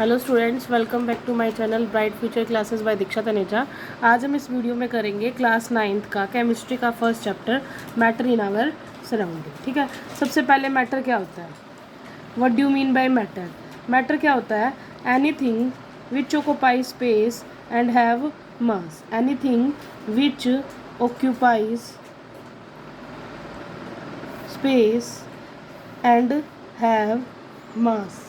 Hello students, welcome back to my channel bright future classes by Diksha Taneja. आज हम इस video में करेंगे क्लास 9th का केमिस्ट्री का first chapter matter in our surrounding. ठीक है, सबसे पहले मैटर क्या होता है, what do you mean by matter. Matter क्या होता है, anything which occupies space and have mass. Anything which occupies space and have mass.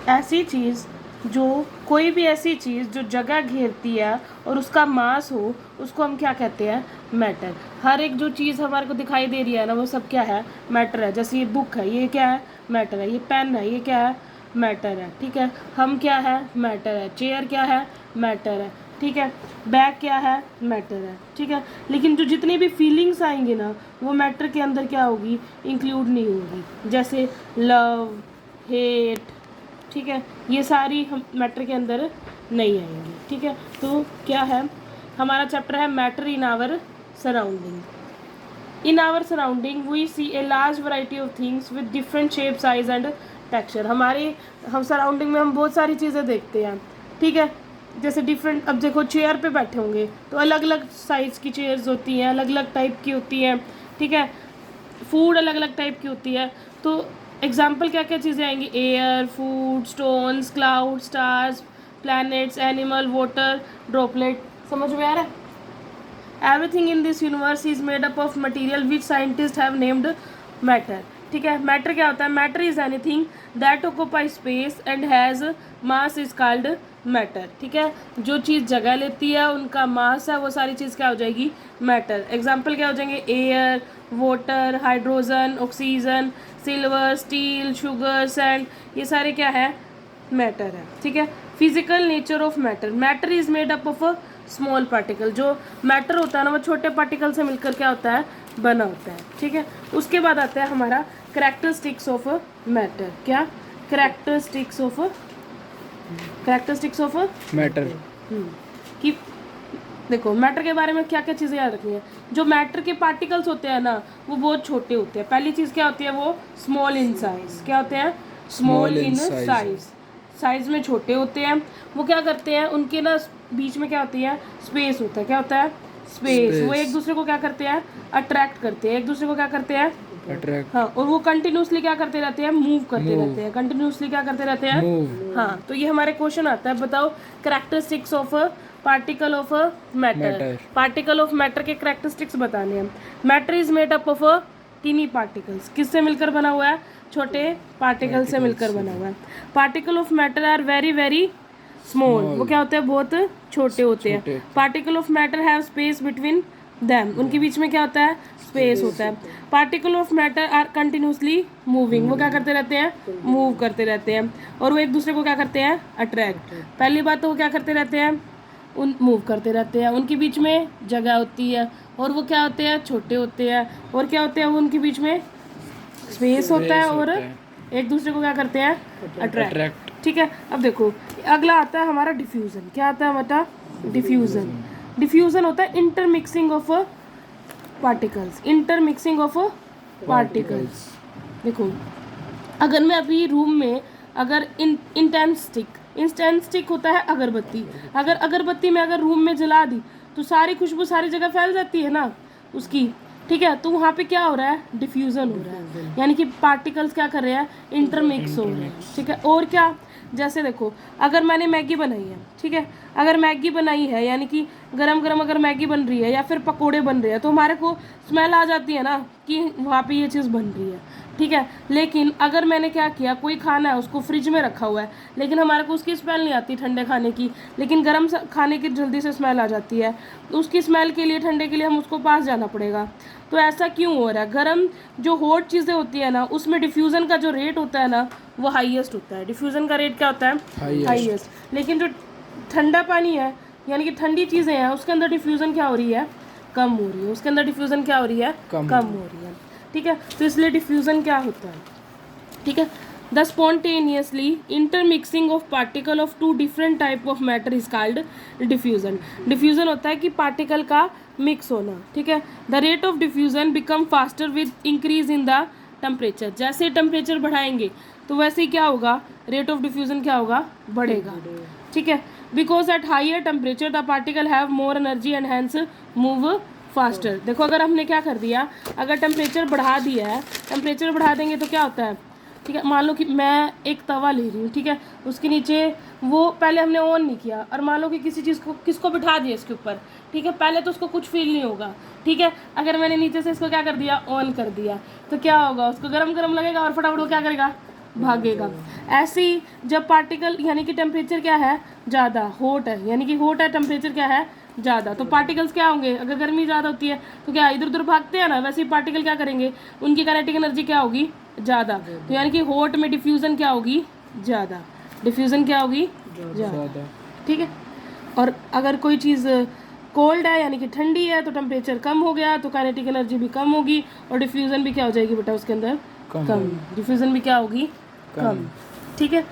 ऐसी चीज़ जो कोई भी ऐसी चीज़ जो जगह घेरती है और उसका मास हो, उसको हम क्या कहते हैं, मैटर। हर एक जो चीज़ हमारे को दिखाई दे रही है ना, वो सब क्या है, मैटर है। जैसे ये बुक है, ये क्या है, मैटर है। ये पेन है, ये क्या है, मैटर है। ठीक है, हम क्या है, मैटर है। चेयर क्या है, मैटर है। ठीक है, बैग क्या है, मैटर है। ठीक है, लेकिन जो जितनी भी फीलिंग्स आएंगी ना, वो मैटर के अंदर क्या होगी, इंक्लूड नहीं होगी। जैसे लव, हेट, ठीक है, ये सारी हम मैटर के अंदर नहीं आएंगी। ठीक है, तो क्या है, हमारा चैप्टर है matter in our surrounding. In our surrounding we see a large variety of things with different shape, size and texture. हम सराउंडिंग में हम बहुत सारी चीज़ें देखते हैं। ठीक है, जैसे डिफरेंट, अब देखो चेयर पे बैठे होंगे तो अलग अलग साइज़ की चेयर्स होती हैं, अलग अलग टाइप की होती हैं। ठीक है, फूड अलग अलग टाइप की होती है। तो एग्जाम्पल क्या क्या चीज़ें आएंगी, air, food, stones, cloud, stars, planets, animal, water, droplet. समझ में आ रहा है? Everything in this universe is made up of material which scientist have named matter. ठीक है, मैटर क्या होता है, matter is anything that occupy space and has mass is called matter. ठीक है, जो चीज़ जगह लेती है, उनका मास है, वो सारी चीज़ क्या हो जाएगी, मैटर। एग्जाम्पल क्या हो जाएंगे, air, water, hydrogen, oxygen, silver, steel, sugar, sand, ये सारे क्या है, मैटर है। ठीक है, physical nature of matter, matter is made up of a small particle. जो मैटर होता है ना, वो छोटे पार्टिकल से मिलकर क्या होता है, बना होता है। ठीक है, उसके बाद आता है हमारा कैरेक्टरिस्टिक्स ऑफ मैटर। क्या, कैरेक्टरिस्टिक्स ऑफ मैटर। कि देखो मैटर के बारे में क्या क्या चीज़ें याद रखनी है। जो मैटर के पार्टिकल्स होते हैं ना, वो बहुत छोटे होते हैं। पहली चीज़ क्या होती है, वो स्मॉल इन साइज। क्या होते हैं, स्मॉल इन साइज, साइज में छोटे होते हैं। वो क्या करते हैं, उनके ना बीच में क्या होती है, स्पेस होता है। क्या होता है, स्पेस। वो एक दूसरे को क्या करते हैं, अट्रैक्ट करते हैं। एक दूसरे को क्या करते हैं, अट्रैक्ट। हाँ, और वो कंटिन्यूसली क्या करते रहते हैं, मूव करते रहते हैं। कंटिन्यूसली क्या करते रहते हैं, मूव। हाँ। तो ये हमारे क्वेश्चन आता है, बताओ characteristics of particle of matter. Particle of matter के कैरेक्टरिस्टिक्स बताने हैं। Matter is made up of tiny particles. किससे मिलकर बना हुआ है, छोटे पार्टिकल से मिलकर बना हुआ है। Particle of matter are very very small. वो क्या होते हैं, बहुत छोटे होते हैं। Particle of matter have space between them, उनके बीच में क्या होता है, स्पेस होता है। Particle of matter are continuously moving. वो क्या करते रहते हैं, मूव करते रहते हैं। और वो एक दूसरे को क्या करते हैं, अट्रैक्ट। पहली बात तो वो क्या करते रहते हैं, उन मूव करते रहते हैं। उनके बीच में जगह होती है, और वो क्या होते हैं, छोटे होते हैं। और क्या होते हैं, वो उनके बीच में स्पेस होता है, और एक दूसरे को क्या करते हैं, अट्रैक्ट। ठीक है, अब देखो अगला आता है हमारा डिफ्यूज़न। क्या आता है हमारा, डिफ्यूज़न। डिफ्यूज़न होता है intermixing of particles. Intermixing of particles. देखो, अगर मैं अभी रूम में, अगर इंटेंस स्टिक होता है अगरबत्ती। अगर अगरबत्ती में अगर रूम में जला दी, तो सारी खुशबू सारी जगह फैल जाती है ना उसकी। ठीक है, तो वहाँ पे क्या हो रहा है, डिफ्यूज़न हो रहा है, यानी कि पार्टिकल्स क्या कर रहे हैं, इंटरमिक्स हो रहे हैं। ठीक है, और क्या, जैसे देखो अगर मैंने मैगी बनाई है, ठीक है, अगर मैगी बनाई है, यानी कि गरम गरम अगर मैगी बन रही है या फिर पकोड़े बन रहे हैं, तो हमारे को स्मेल आ जाती है ना कि वहाँ पे ये चीज़ बन रही है। ठीक है, लेकिन अगर मैंने क्या किया, कोई खाना है उसको फ्रिज में रखा हुआ है, लेकिन हमारे को उसकी स्मेल नहीं आती ठंडे खाने की, लेकिन गर्म खाने की जल्दी से स्मेल आ जाती है। तो उसकी स्मेल के लिए, ठंडे के लिए हम उसको पास जाना पड़ेगा। तो ऐसा क्यों हो रहा है, गर्म जो हॉट चीज़ें होती है ना, उसमें डिफ्यूज़न का जो रेट होता है ना, वो हाईएस्ट होता है। डिफ्यूज़न का रेट क्या होता है, हाईएस्ट। लेकिन जो ठंडा पानी है, यानी कि ठंडी चीज़ें हैं, उसके अंदर डिफ्यूज़न क्या हो रही है, कम हो रही है। उसके अंदर डिफ्यूज़न क्या हो रही है, कम हो रही है। ठीक है, तो इसलिए डिफ्यूज़न क्या होता है। ठीक है, the spontaneously intermixing of particle of two different type of matter is called diffusion. Diffusion होता है कि पार्टिकल का मिक्स होना। ठीक है, the rate of diffusion become faster with increase in the temperature. जैसे टेम्परेचर बढ़ाएंगे तो वैसे ही क्या होगा, रेट ऑफ डिफ्यूज़न क्या होगा, बढ़ेगा। ठीक है, because at higher temperature the particle have more energy and hence move faster. देखो अगर हमने क्या कर दिया, अगर टेम्परेचर बढ़ा दिया है, टेम्परेचर बढ़ा देंगे तो क्या होता है, ठीक है, मान लो कि मैं एक तवा ले रही हूँ, ठीक है, उसके नीचे वो पहले हमने ऑन नहीं किया, और मान लो कि किसी चीज़ को किसको बिठा दिया इसके ऊपर, ठीक है, पहले तो उसको कुछ फील नहीं होगा, ठीक है, अगर मैंने नीचे से इसको क्या कर दिया, ऑन कर दिया, तो क्या होगा, उसको गरम गरम लगेगा और फटाफट वो क्या करेगा, भागेगा। ऐसे ही जब पार्टिकल यानी कि टेम्परेचर क्या है, ज़्यादा हॉट है, यानी कि हॉट है, टेम्परेचर क्या है, ज़्यादा, तो पार्टिकल्स क्या होंगे, अगर गर्मी ज़्यादा होती है तो क्या इधर उधर भागते हैं ना, वैसे ही पार्टिकल क्या करेंगे, उनकी काइनेटिक एनर्जी क्या होगी, ज़्यादा, तो यानी कि हॉट में डिफ्यूज़न क्या होगी, ज़्यादा, डिफ्यूज़न क्या होगी, ज़्यादा। ठीक है, और अगर कोई चीज़ कोल्ड है यानी कि ठंडी है तो टेम्परेचर कम हो गया तो काइनेटिक एनर्जी भी कम होगी और डिफ्यूज़न भी क्या हो जाएगी बेटा उसके अंदर, कम, डिफ्यूज़न भी क्या होगी, कम। ठीक है,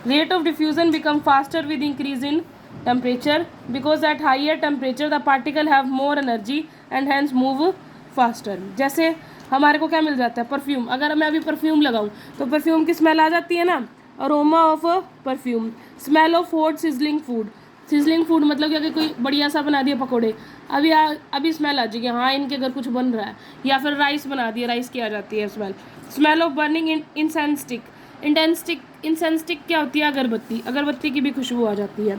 rate of diffusion become faster with increase in temperature because at higher temperature the particle have more energy and hence move faster. जैसे हमारे को क्या मिल जाता है, परफ्यूम, अगर मैं अभी परफ्यूम लगाऊं तो परफ्यूम की स्मेल आ जाती है ना, aroma of perfume, smell of hot sizzling food, sizzling food मतलब कि अगर कोई बढ़िया सा बना दिया पकौड़े, अभी स्मेल आ जाएगी, हाँ इनके घर कुछ बन रहा है, या फिर राइस बना दिया, राइस की आ जाती है smell. Smell of burning incense stick क्या होती है, अगरबत्ती, अगरबत्ती की भी खुशबू आ जाती है।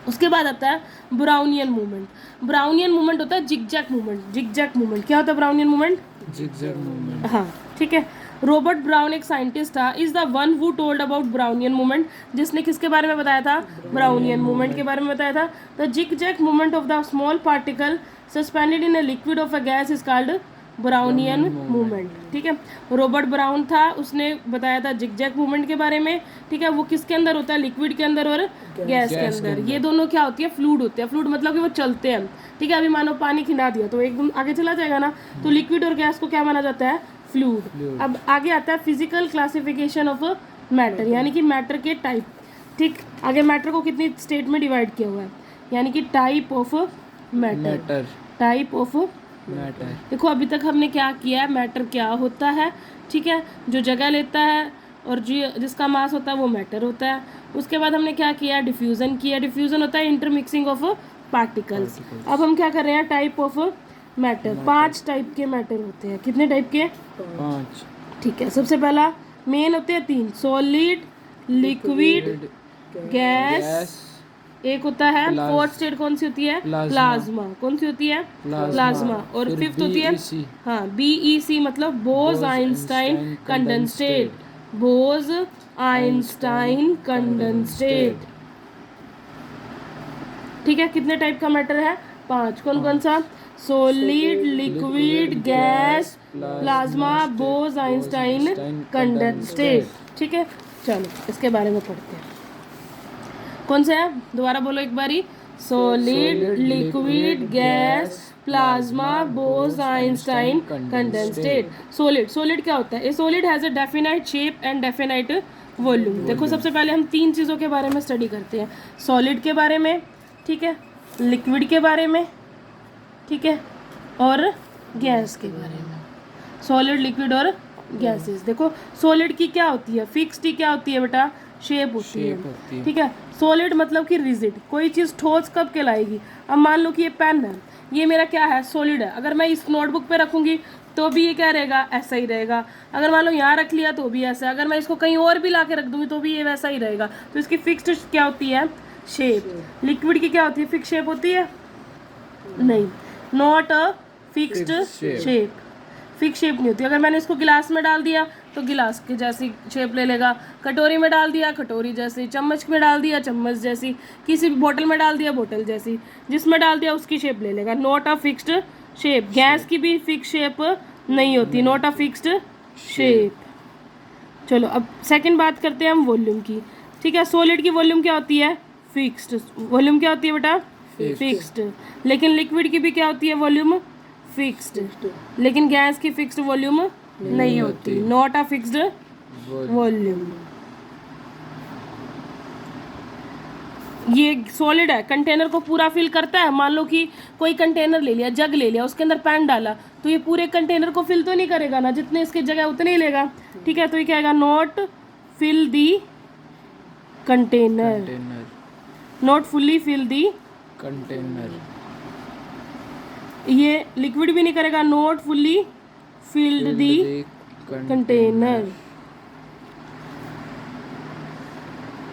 उसके बाद आता है ब्राउनियन मूवमेंट, ब्राउनियन मूवमेंट होता है जिगजैग मूवमेंट, जिगजैग मूवमेंट क्या होता है, ब्राउनियन मूवमेंट, जिगजैग मूवमेंट, हाँ ठीक है। रॉबर्ट ब्राउन एक साइंटिस्ट था, is the one who told about Brownian movement, जिसने किसके बारे में बताया था, ब्राउनियन मूवमेंट के बारे में बताया था। The zigzag movement of the small particle suspended in a liquid of a gas is called Brownian movement. ठीक है, रॉबर्ट ब्राउन था, उसने बताया था जिगजैग मूवमेंट के बारे में। ठीक है, वो किसके अंदर होता है, लिक्विड के अंदर और गैस के अंदर, ये दोनों क्या होती है, फ्लूइड होते हैं, फ्लूइड मतलब कि वो चलते हैं। ठीक है, अभी मानो पानी खिला दिया तो एकदम आगे चला जाएगा ना, तो लिक्विड और गैस को क्या माना जाता है, फ्लूइड। अब आगे आता है फिजिकल क्लासिफिकेशन ऑफ मैटर, यानी कि मैटर के टाइप। ठीक, आगे मैटर को कितनी स्टेट में डिवाइड किया हुआ है, यानी कि type of matter, type of matter. देखो अभी तक हमने क्या किया है, मैटर क्या होता है, ठीक है, जो जगह लेता है और जिसका मास होता है वो मैटर होता है। उसके बाद हमने क्या किया, डिफ्यूज़न किया, डिफ्यूज़न होता है इंटरमिक्सिंग ऑफ पार्टिकल्स। अब हम क्या कर रहे हैं, टाइप ऑफ मैटर, 5 टाइप के मैटर होते हैं, कितने टाइप के, 5। ठीक है, सबसे पहला मेन होते हैं 3, सॉलिड, लिक्विड, गैस, एक होता है फोर्थ स्टेट कौन सी होती है, प्लाज्मा, कौन सी होती है, प्लाज्मा, और फिफ्थ होती है, हाँ BEC मतलब बोज आइंस्टाइन कंडेंसेट, बोज आइंस्टाइन कंडेंसेट। ठीक है, कितने टाइप का मैटर है, 5, कौन कौन सा, सॉलिड, लिक्विड, गैस, प्लाज्मा, बोज आइंस्टाइन कंडेंसेट। ठीक है, चलो इसके बारे में पढ़ते हैं, कौन से है, दोबारा बोलो एक बारी, सॉलिड, लिक्विड, गैस, प्लाज्मा, बोज आइंस्टाइन कंडेंसेट। सॉलिड, सॉलिड क्या होता है, ए solid has a definite shape and definite volume. देखो सबसे पहले हम 3 चीज़ों के बारे में स्टडी करते हैं, सॉलिड के बारे में, ठीक है, लिक्विड के बारे में, ठीक है, और गैस के बारे में, सॉलिड, लिक्विड और गैसेस। देखो सॉलिड की क्या होती है, फिक्स्ड, क्या होती है बेटा, शेप होती है। ठीक है, सॉलिड मतलब कि रिजिड, कोई चीज़ ठोस कब कहलाएगी, अब मान लो कि ये पेन है, ये मेरा क्या है, सॉलिड है, अगर मैं इस नोटबुक पे रखूँगी तो भी ये क्या रहेगा, ऐसा ही रहेगा। अगर मान लो यहाँ रख लिया तो भी ऐसा, अगर मैं इसको कहीं और भी ला के रख दूँगी तो भी ये वैसा ही रहेगा। तो इसकी फिक्स्ड क्या होती है, शेप। लिक्विड की क्या होती है, फिक्स शेप होती है, नहीं, not a fixed shape, fix shape नहीं होती। अगर मैंने इसको गिलास में डाल दिया तो गिलास की जैसी शेप ले लेगा, कटोरी में डाल दिया कटोरी जैसी, चम्मच में डाल दिया चम्मच जैसी, किसी बोतल में डाल दिया बोतल जैसी, जिसमें डाल दिया उसकी शेप ले लेगा, not a fixed shape. Gas की भी फिक्स शेप नहीं होती, नॉट अ फिक्स्ड शेप। चलो अब सेकंड बात करते हैं हम वॉल्यूम की। ठीक है, सॉलिड की वॉल्यूम क्या होती है, फिक्स्ड, वॉल्यूम क्या होती है बेटा, फिक्स्ड। लेकिन लिक्विड की भी क्या होती है, वॉल्यूम फिक्स्ड, लेकिन गैस की फिक्स्ड वॉल्यूम नहीं होती, नॉट अ फिक्स्ड वॉल्यूम। ये सॉलिड है, कंटेनर को पूरा फिल करता है। मान लो कि कोई कंटेनर ले लिया, जग ले लिया, उसके अंदर पैन डाला, तो ये पूरे कंटेनर को फिल तो नहीं करेगा ना, जितने इसकी जगह उतने ही लेगा। ठीक है, तो ये क्या आएगा, not fill the container, not fully fill the container, ये लिक्विड भी नहीं करेगा, not fully filled the container.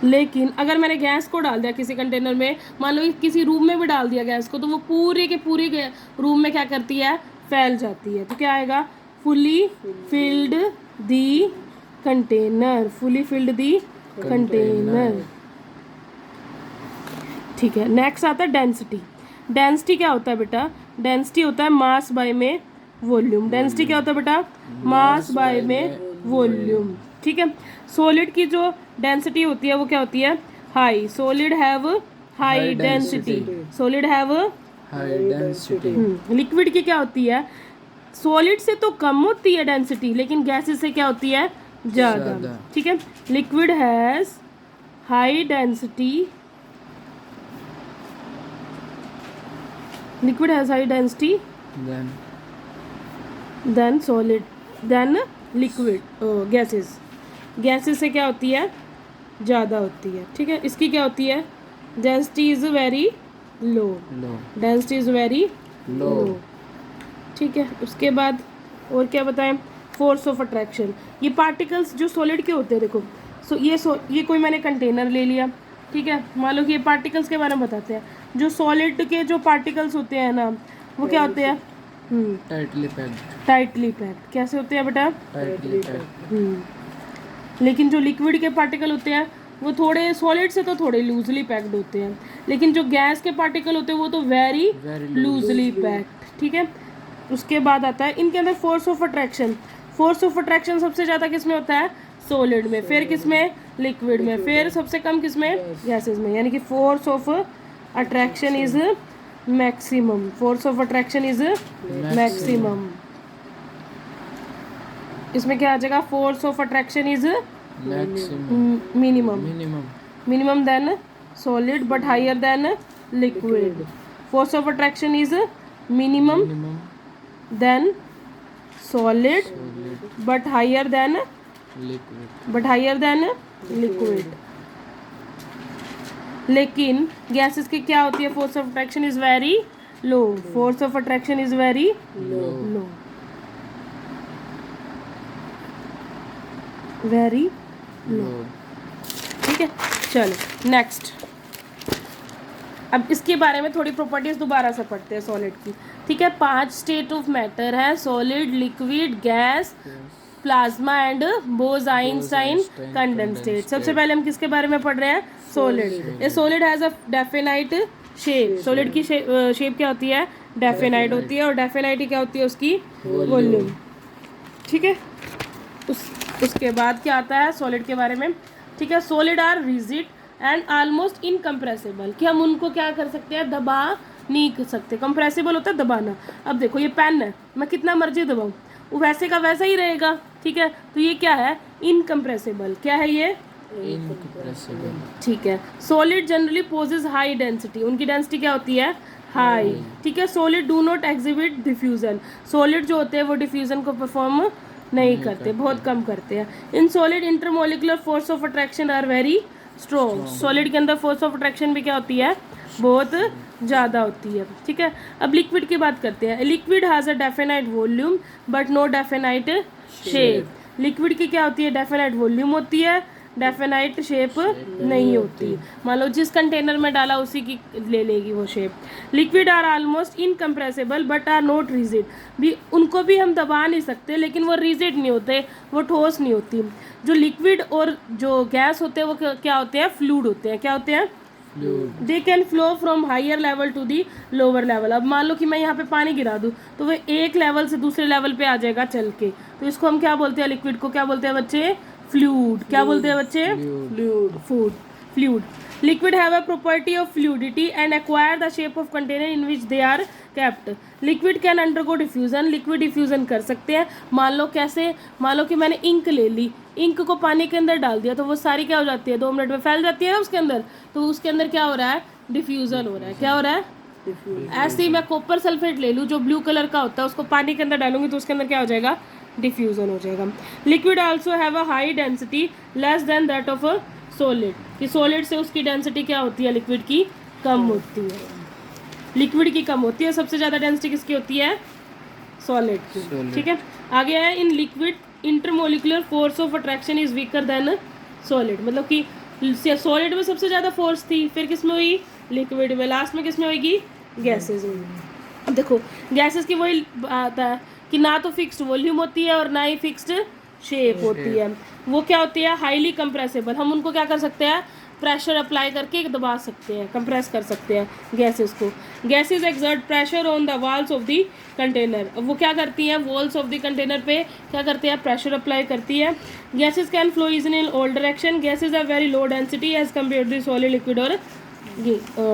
लेकिन अगर मैंने गैस को डाल दिया किसी कंटेनर में, मान लो किसी रूम में भी डाल दिया गैस को, तो वो पूरे के पूरे रूम में क्या करती है, फैल जाती है। तो क्या आएगा, फुली फिल्ड दी कंटेनर, फुली फिल्ड दी कंटेनर। ठीक है, नेक्स्ट आता है डेंसिटी। डेंसिटी क्या होता है बेटा, डेंसिटी होता है मास बाय में वॉल्यूम। डेंसिटी क्या होता है बेटा, मास बाय में वॉल्यूम। ठीक है, सॉलिड की जो डेंसिटी होती है वो क्या होती है, high. Solid have high density, solid have high density. Liquid की क्या होती है, सॉलिड से तो कम होती है डेंसिटी, लेकिन गैसेस से क्या होती है, ज़्यादा। ठीक है, liquid has high density, liquid has high density than solid than liquid, gases, gases से क्या होती है, ज़्यादा होती है। ठीक है, इसकी क्या होती है, density is very low, density is very low. ठीक है, उसके बाद और क्या बताएं, फोर्स ऑफ अट्रैक्शन। ये पार्टिकल्स जो सॉलिड के होते हैं, देखो ये कोई मैंने कंटेनर ले लिया, ठीक है, मान लो कि ये पार्टिकल्स के बारे में बताते हैं। जो सॉलिड के जो पार्टिकल्स होते हैं ना, वो क्या होते हैं, टाइटली पैक्ड, टाइटली पैक्ड। कैसे होते हैं बेटा, टाइटली पैक्ड। लेकिन जो लिक्विड के पार्टिकल होते हैं वो थोड़े सॉलिड से तो थोड़े लूजली पैक्ड होते हैं, लेकिन जो गैस के पार्टिकल होते हैं वो तो वेरी लूजली पैक्ड। ठीक है, उसके बाद आता है इनके अंदर force of attraction. Force of attraction सबसे ज़्यादा किस में होता है, सॉलिड में, फिर किस में, लिक्विड में, फिर सबसे कम किस में, गैसेस में। यानी कि force of attraction is maximum, force of attraction is maximum. इसमें क्या आ जाएगा, force of attraction is minimum, minimum than solid but higher than liquid. Force of attraction is minimum than solid but higher than liquid. लेकिन gases की क्या होती है, force of attraction is very low, force of attraction is very low, very low. ठीक है, चलो next. अब इसके बारे में थोड़ी प्रॉपर्टीज दोबारा से पढ़ते हैं सॉलिड की। ठीक है, 5 स्टेट ऑफ मैटर है, solid, liquid, gas, plasma and Bose Einstein condensate. सबसे पहले हम किसके बारे में पढ़ रहे हैं, सॉलिड। ये solid has a definite shape. Solid की शेप क्या होती है, डेफिनाइट होती है, और डेफिनाइट क्या होती है, उसकी वॉल्यूम। ठीक है, उसके बाद क्या आता है सॉलिड के बारे में। ठीक है, solid are rigid and almost incompressible, कि हम उनको क्या कर सकते हैं, दबा नहीं कर सकते। कंप्रेसिबल होता है दबाना। अब देखो ये पेन है, मैं कितना मर्जी दबाऊँ वो वैसे का वैसा ही रहेगा। ठीक है, तो ये क्या है, इनकम्प्रेसिबल। क्या है ये, इनकम्प्रेसिबल। ठीक है, solid generally possess high density, उनकी डेंसिटी क्या होती है, हाई। ठीक है, solid do not exhibit diffusion, solid जो होते हैं वो डिफ्यूजन को परफॉर्म नहीं करते, बहुत कम करते हैं। In solid intermolecular force of attraction are very strong, solid के अंदर फोर्स ऑफ अट्रैक्शन भी क्या होती है, बहुत ज़्यादा होती है। ठीक है, अब लिक्विड की बात करते हैं। Liquid has a definite volume but no definite shape. Liquid की क्या होती है, डेफिनाइट वॉल्यूम होती है, डेफिनाइट शेप नहीं होती। मान लो जिस कंटेनर में डाला उसी की ले लेगी वो shape. Liquid are almost incompressible but are not rigid, भी उनको भी हम दबा नहीं सकते, लेकिन वो रिजिड नहीं होते, वो ठोस नहीं होती। जो लिक्विड और जो गैस होते हैं वो क्या होते हैं, फ्लूइड होते हैं। क्या होते हैं, they can flow from higher level to the lower level. अब मान लो कि मैं यहाँ पे पानी गिरा दूँ तो वो एक लेवल से दूसरे लेवल पे आ जाएगा चल के, तो इसको हम क्या बोलते हैं, लिक्विड को क्या बोलते हैं बच्चे, फ्लूइड। क्या बोलते हैं बच्चे, fluid. Liquid have a property of fluidity and acquire the shape of container in which they are kept. Liquid can undergo diffusion, liquid diffusion कर सकते हैं। मान लो कैसे, मान लो कि मैंने इंक ले ली, इंक को पानी के अंदर डाल दिया तो वो सारी क्या हो जाती है, 2 मिनट में फैल जाती है ना उसके अंदर, तो उसके अंदर क्या हो रहा है, डिफ्यूजन हो रहा है। क्या हो रहा है, ऐसे ही मैं कॉपर सल्फेट ले लूँ जो ब्लू कलर का होता है, उसको पानी के अंदर डालूंगी तो उसके अंदर क्या हो जाएगा, डिफ्यूजन हो जाएगा। Liquid also have a high density less than that of a solid, कि सॉलिड से उसकी डेंसिटी क्या होती है, लिक्विड की कम होती है, लिक्विड की कम होती है। सबसे ज़्यादा डेंसिटी किसकी होती है, सॉलिड की। ठीक है, आगे है in liquid intermolecular force of attraction is weaker then solid, मतलब कि सॉलिड में सबसे ज़्यादा फोर्स थी, फिर किस में हुई, लिक्विड में, लास्ट में किस में होगी, गैसेज में। अब देखो गैसेस की वही आता है कि ना तो फिक्स्ड वॉल्यूम होती है और ना ही फिक्स्ड शेप होती है, वो क्या होती है, हाईली कंप्रेसिबल। हम उनको क्या कर सकते हैं, प्रेशर अप्लाई करके दबा सकते हैं, कंप्रेस कर सकते हैं गैसेस को। Gases exert pressure on the walls of the container, अब वो क्या करती हैं, वॉल्स ऑफ द कंटेनर पे क्या करते हैं, प्रेशर अप्लाई करती है। Gases can flow easily in all direction, gases are very low density as compare to solid liquid और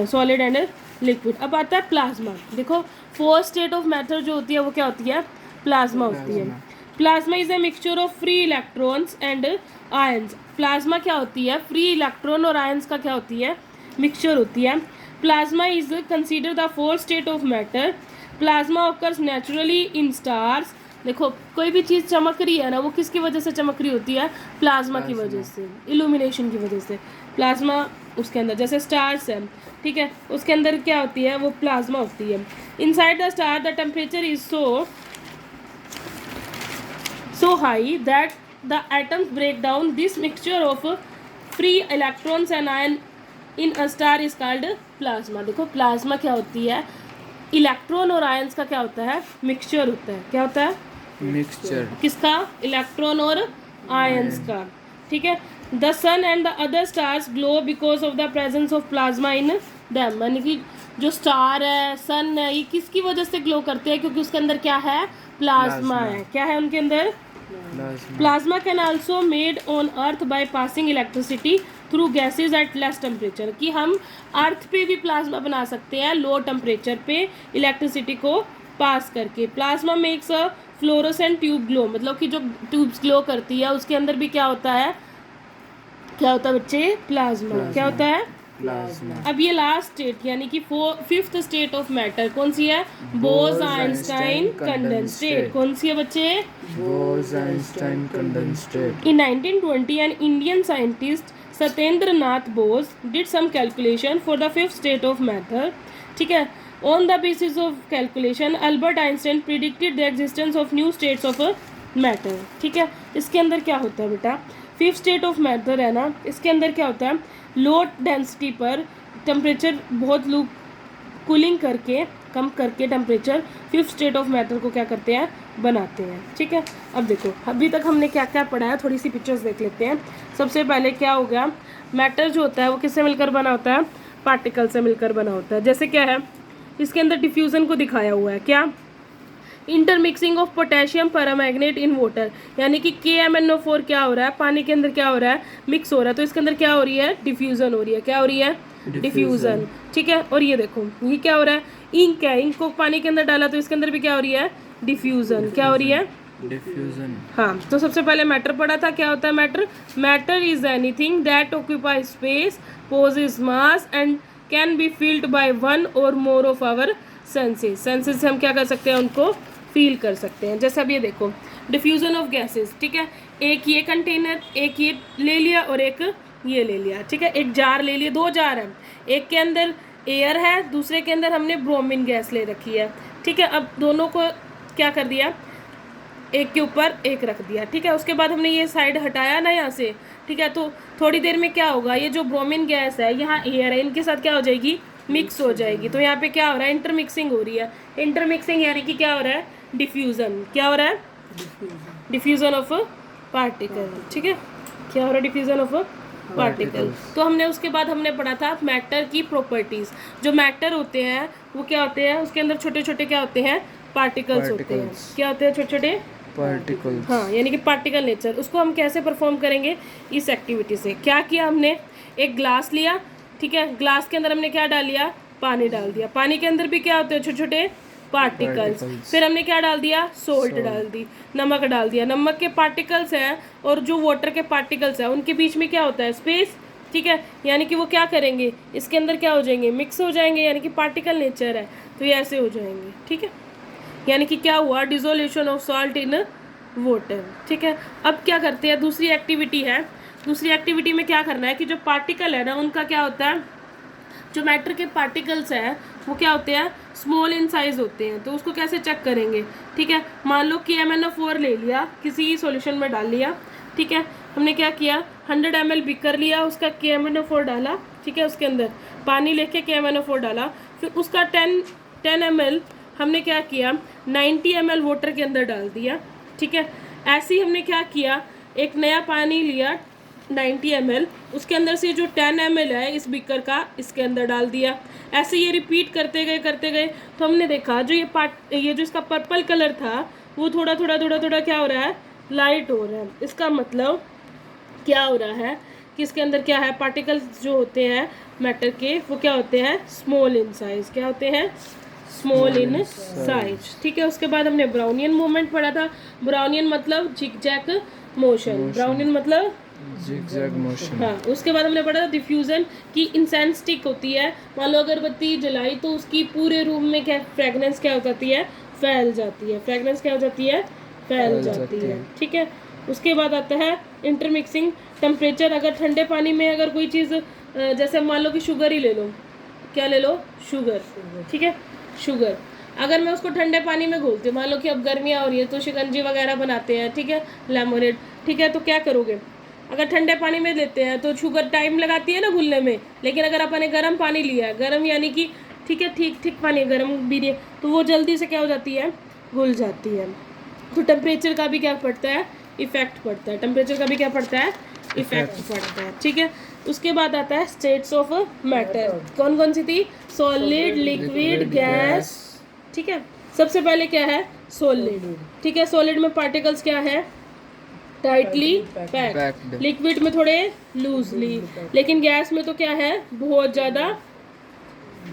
सॉलिड एंड लिक्विड। अब आता है प्लाज्मा। देखो फोर्थ स्टेट ऑफ मैटर जो होती है वो क्या होती है, प्लाज्मा होती है। Plasma is a mixture of free electrons and ions. Plasma क्या होती है, फ्री इलेक्ट्रॉन और आयंस का क्या होती है, मिक्सचर होती है। Plasma is consider the fourth state of matter. Plasma occurs naturally in stars. देखो कोई भी चीज़ चमक रही है ना, वो किसकी वजह से चमक रही होती है, प्लाज्मा की वजह से, इल्यूमिनेशन की वजह से। प्लाज्मा उसके अंदर जैसे स्टार्स है, ठीक है, उसके अंदर क्या होती है, वो प्लाज्मा होती है। Inside the star the temperature is so high that the atoms break down. This mixture of free electrons and ion in a star is called plasma. देखो प्लाज्मा क्या होती है, इलेक्ट्रॉन और आयंस का क्या होता है, मिक्सचर होता है। क्या होता है, मिक्सचर, किसका, इलेक्ट्रॉन और आयंस का। ठीक है, the sun and the other stars glow because of the presence of plasma in them, यानी कि जो स्टार है, सन है, ये किसकी वजह से ग्लो करते हैं, क्योंकि उसके अंदर क्या है, प्लाज्मा है। क्या है उनके अंदर, plasma can also made on earth by passing electricity through gases eight less temperature, कि हम अर्थ पे भी प्लाज्मा बना सकते हैं लो टेम्परेचर पे इलेक्ट्रिसिटी को पास करके। Plasma makes a fluorescent tube glow, मतलब कि जो ट्यूब्स ग्लो करती है उसके अंदर भी क्या होता है, क्या होता है बच्चे, प्लाज्मा। क्या होता है, प्लाज्मा। अब ये लास्ट स्टेट यानी कि फिफ्थ स्टेट ऑफ मैटर कौन सी है, बोस-आइंस्टाइन कंडेंसेट। कौन सी है बच्चे, बोस-आइंस्टाइन condensate. In 1920 an Indian scientist Satyendra Nath Bose did some calculation for the fifth state of matter. ठीक है, on the basis of calculation Albert Einstein predicted the existence of new states of matter. ठीक है, इसके अंदर क्या होता है बेटा, फिफ्थ स्टेट ऑफ मैटर है ना, इसके अंदर क्या होता है, लो डेंसिटी पर टेम्परेचर बहुत लो कूलिंग करके, कम करके temperature fifth state of matter को क्या करते हैं, बनाते हैं। ठीक है, अब देखो अभी तक हमने क्या क्या पढ़ा है, थोड़ी सी पिक्चर्स देख लेते हैं। सबसे पहले क्या हो गया, मैटर जो होता है वो किससे मिलकर बना होता है, पार्टिकल से मिलकर बना होता है। जैसे क्या है, इसके अंदर डिफ्यूज़न को दिखाया हुआ है, क्या, intermixing of potassium paramagnet in water, यानी कि KMnO4 क्या हो रहा है, पानी के अंदर क्या हो रहा है, मिक्स हो रहा है, तो इसके अंदर क्या हो रही है, डिफ्यूज़न हो रही है। क्या हो रही है, डिफ्यूज़न। ठीक है, और ये देखो ये क्या हो रहा है, इंक है, इंक को पानी के अंदर डाला तो इसके अंदर भी क्या हो रही है, डिफ्यूज़न। क्या हो रही है, डिफ्यूजन। हाँ, तो सबसे पहले मैटर पढ़ा था। क्या होता है matter, matter is anything that occupy space, possess mass and can be field by one or more of our senses. Senses से हम क्या कर सकते हैं, उनको फील कर सकते हैं। जैसे अब ये देखो डिफ्यूजन ऑफ गैसेस, ठीक है, एक ये कंटेनर, एक ये ले लिया और एक ये ले लिया। ठीक है, एक जार ले लिया, दो जार हैं, एक के अंदर एयर है, दूसरे के अंदर हमने ब्रोमीन गैस ले रखी है। ठीक है, अब दोनों को क्या कर दिया, एक के ऊपर एक रख दिया। ठीक है, उसके बाद हमने ये साइड हटाया ना यहाँ से। ठीक है, तो थोड़ी देर में क्या होगा, ये जो ब्रोमीन गैस है, यहाँ एयर है, इनके साथ क्या हो जाएगी, मिक्स हो जाएगी। तो यहाँ पे क्या हो रहा है, इंटरमिक्सिंग हो रही है। इंटरमिक्सिंग यानी कि क्या हो रहा है, डिफ्यूज़न। क्या हो रहा है, डिफ्यूज़न ऑफ पार्टिकल। ठीक है, क्या हो रहा है, डिफ्यूज़न ऑफ पार्टिकल। तो हमने उसके बाद हमने पढ़ा था मैटर की प्रॉपर्टीज़। जो मैटर होते हैं वो क्या होते हैं, उसके अंदर छोटे छोटे क्या होते हैं, पार्टिकल्स होते हैं। क्या होते हैं, छोटे छोटे पार्टिकल्स। हाँ, यानी कि पार्टिकल नेचर। उसको हम कैसे परफॉर्म करेंगे, इस एक्टिविटी से। क्या किया हमने, एक ग्लास लिया, ठीक है, ग्लास के अंदर हमने क्या डाल लिया, पानी डाल दिया। पानी के अंदर भी क्या होते हैं, छोटे छोटे पार्टिकल्स। फिर हमने क्या डाल दिया, सोल्ट डाल दी, नमक डाल दिया। नमक के पार्टिकल्स हैं और जो वाटर के पार्टिकल्स हैं उनके बीच में क्या होता है, स्पेस। ठीक है, यानी कि वो क्या करेंगे, इसके अंदर क्या हो जाएंगे, मिक्स हो जाएंगे, यानी कि पार्टिकल नेचर है, तो ये ऐसे हो जाएंगे। ठीक है, यानी कि क्या हुआ, dissolution of salt in water. ठीक है, अब क्या करते हैं, दूसरी एक्टिविटी है। दूसरी एक्टिविटी में क्या करना है कि जो पार्टिकल है ना उनका क्या होता है, जो मैटर के पार्टिकल्स हैं वो क्या होते हैं, स्मॉल इन साइज होते हैं। तो उसको कैसे चेक करेंगे, ठीक है, मान लो कि MnO4 ले लिया, किसी सॉल्यूशन में डाल लिया, ठीक है, हमने क्या किया 100 ml बीकर लिया, उसका KMnO4 डाला, ठीक है, उसके अंदर पानी लेके KMnO4 डाला, फिर उसका 10 ml हमने क्या किया 90 ml वाटर के अंदर डाल दिया, ठीक है। ऐसे ही हमने क्या किया, एक नया पानी लिया 90 ml, उसके अंदर से जो 10 ml है इस बीकर का इसके अंदर डाल दिया। ऐसे ये रिपीट करते गए तो हमने देखा जो ये जो इसका पर्पल कलर था वो थोड़ा थोड़ा क्या हो रहा है, लाइट हो रहा है। इसका मतलब क्या हो रहा है कि इसके अंदर क्या है, पार्टिकल्स जो होते हैं मैटर के वो क्या होते हैं, स्मॉल इन साइज। क्या होते हैं, स्मॉल इन साइज। ठीक है, उसके बाद हमने ब्राउनियन मूवमेंट पढ़ा था। ब्राउनियन मतलब जिगजैग मोशन, ब्राउनियन मतलब zigzag motion। हाँ, उसके बाद हमने पढ़ा था डिफ्यूजन की इंसेंस स्टिक होती है, मान लो अगरबत्ती जलाई तो उसकी पूरे रूम में क्या फ्रेगनेंस क्या हो जाती है, फैल जाती है। फ्रेगनेंस क्या हो जाती है, फैल जाती है। ठीक है, उसके बाद आता है इंटरमिक्सिंग टेम्परेचर। अगर ठंडे पानी में अगर कोई चीज़ जैसे मान लो कि शुगर ही ले लो, क्या ले लो, शुगर, ठीक है, शुगर अगर मैं उसको ठंडे पानी में घोलती हूँ, मान लो कि अब गर्मियाँ हो रही है तो शिकंजी वगैरह बनाते हैं, ठीक है, लेमोनेड, ठीक है, तो क्या करोगे, अगर ठंडे पानी में लेते हैं तो शुगर टाइम लगाती है ना घुलने में, लेकिन अगर अपन ने गर्म पानी लिया है, गर्म यानी कि ठीक है, ठीक पानी गर्म भी नहीं, तो वो जल्दी से क्या हो जाती है, घुल जाती है। तो टेम्परेचर का भी क्या पड़ता है, इफेक्ट पड़ता है। टेम्परेचर का भी क्या पड़ता है, इफेक्ट पड़ता है। ठीक है, उसके बाद आता है स्टेट्स ऑफ मैटर। कौन कौन सी थी, सॉलिड, लिक्विड, गैस। ठीक है, सबसे पहले क्या है, सॉलिड। ठीक है, सॉलिड में पार्टिकल्स क्या है, टाइटली पैक्ड, लिक्विड में थोड़े लूजली, लेकिन गैस में तो क्या है, बहुत ज़्यादा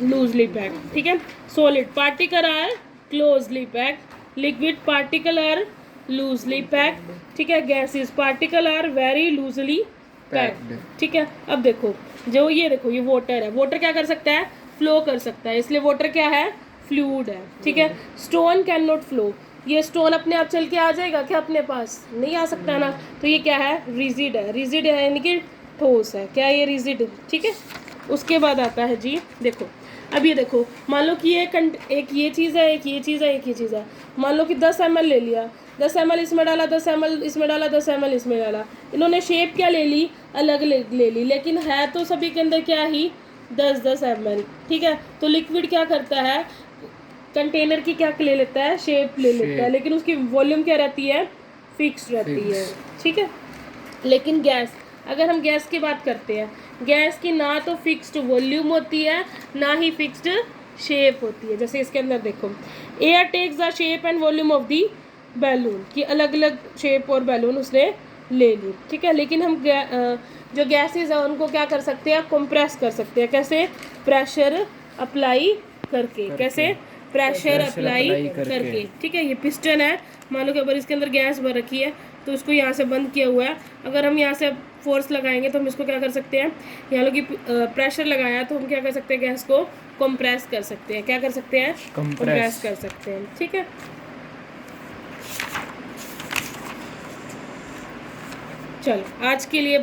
लूजली पैक्ड। ठीक है, solid particle are closely packed, liquid particle are loosely packed, ठीक है, gases particle are very loosely packed. ठीक है, अब देखो जो ये देखो ये वाटर है, वाटर क्या कर सकता है, फ्लो कर सकता है, इसलिए वाटर क्या है, फ्लूइड है। ठीक है, स्टोन कैन नॉट फ्लो, ये स्टोन अपने आप चल के आ जाएगा क्या, अपने पास नहीं आ सकता ना, तो ये क्या है, रिजिड है। रिजिड है यानी कि ठोस है, क्या ये रिजिड। ठीक है, उसके बाद आता है जी देखो, अब ये देखो मान लो कि एक ये चीज़ है, एक ये चीज़ है, एक ये चीज़ है। मान लो कि 10 ml ले लिया, 10 ml इसमें डाला, 10 ml इसमें डाला, 10 ml इसमें डाला, इन्होंने शेप क्या ले ली, अलग ले ली, लेकिन है तो सभी के अंदर क्या ही 10 ml। ठीक है, तो लिक्विड क्या करता है, कंटेनर की क्या ले लेता है, शेप ले लेता है, लेकिन उसकी वॉल्यूम क्या रहती है, फिक्स रहती है। ठीक है, लेकिन गैस, अगर हम गैस की बात करते हैं, गैस की ना तो फिक्स्ड वॉल्यूम होती है ना ही फिक्स्ड शेप होती है। जैसे इसके अंदर देखो, air takes the shape and volume of the balloon, की अलग अलग शेप और बैलून उसने ले ली। ठीक है, लेकिन हम जो गैसेज है उनको क्या कर सकते हैं, कंप्रेस कर सकते हैं। कैसे, प्रेशर अप्लाई करके, कैसे, प्रेशर अप्लाई करके। ठीक है, ये पिस्टन है, मान लो कि अगर इसके अंदर गैस भर रखी है तो इसको यहाँ से बंद किया हुआ है, अगर हम यहाँ से फोर्स लगाएंगे तो हम इसको क्या कर सकते हैं, यहाँ लो कि प्रेशर लगाया तो हम क्या कर सकते हैं, गैस को कंप्रेस कर सकते हैं। क्या कर सकते हैं, कंप्रेस कर सकते हैं। ठीक है, चलो आज के लिए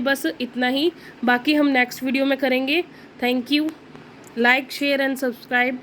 बस इतना ही, बाकी हम नेक्स्ट वीडियो में करेंगे। Thank you, like share and subscribe.